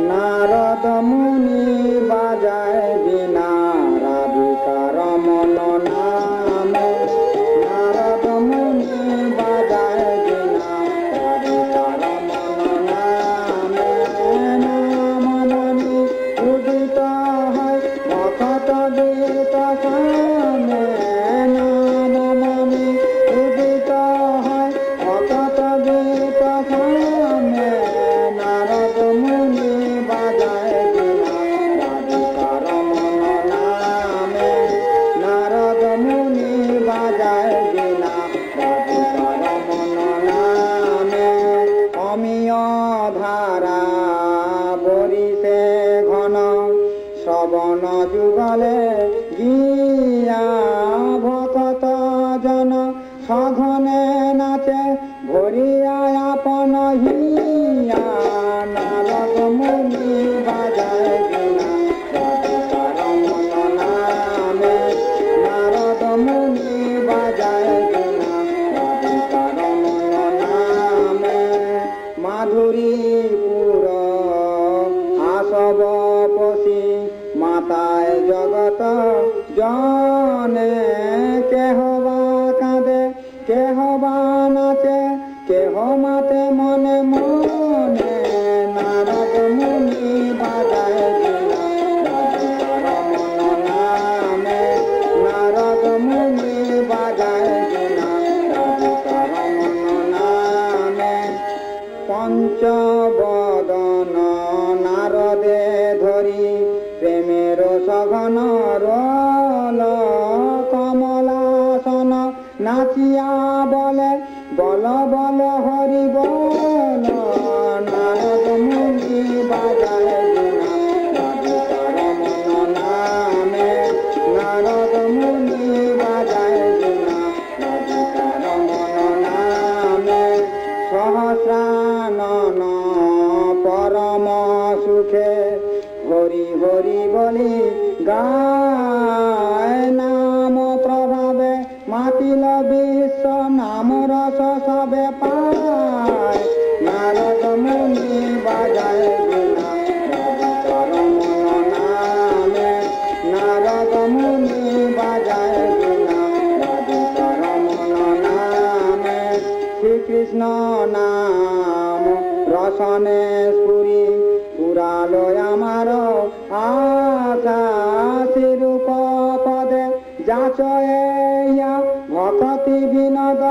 নারদ মুনি বাজায় বীণা রাধিকার মন নামে। নারদ মুনি বাজায় বীণা রাধিকার মন নামে। নাম নামি উদিত হয় ভকত গীত কামে। নাম নামি উদিত হয় ভকত গীত কামে। নারদ মুনি বাজায় বীণা রাধিকার মন নামে। নারদ মুনি বাজায় বীণা রাধিকার মন নামে। অমিয় ধারা বরিছে ঘন শ্রবণ যুগলে গিয়া। ভকত জন সঘনে নাচে ভরিয়া আপন হিয়া। নারদ মুনি বাজায় বীণা রাধিকার মন নামে। নারদ মুনি বাজায় বীণা রাধিকার মন নামে। মাধুরীপুর আসব পশি মাতায় জগত জনে। কেহ বা কাঁদে কেহ বা নাচে কেহ মাতে মনে মনে। নারদ মুনি বাজায় বীণা রাধিকার মন নামে। নারদ মুনি বাজায় বীণা রাধিকার মন নামে। পঞ্চবদন নারদে ধরি প্রেমের সঘন রল। কমলাসন নাচিয়া বলে বল বল হরি বল। নারদ মুনি বাজায় বীণা রাধিকার মন নামে। নারদ মুনি বাজায় বীণা রাধিকার মন নামে। সহস্রানন পরম সুখে হরি হরি বলি গায়। নাম প্রভাবে মাতিল বিশ্ব নাম রস সবে পায়। নারদ মুনি বাজায় বীণা রাধিকার মন নামে। নারদ মুনি বাজায় বীণা রাধিকার মন নামে। শ্রীকৃষ্ণ নাম রসনে স্ফুরি পুরালো আমার আশা। রূপ পদে যাচয়া ভকতি বিনোদ।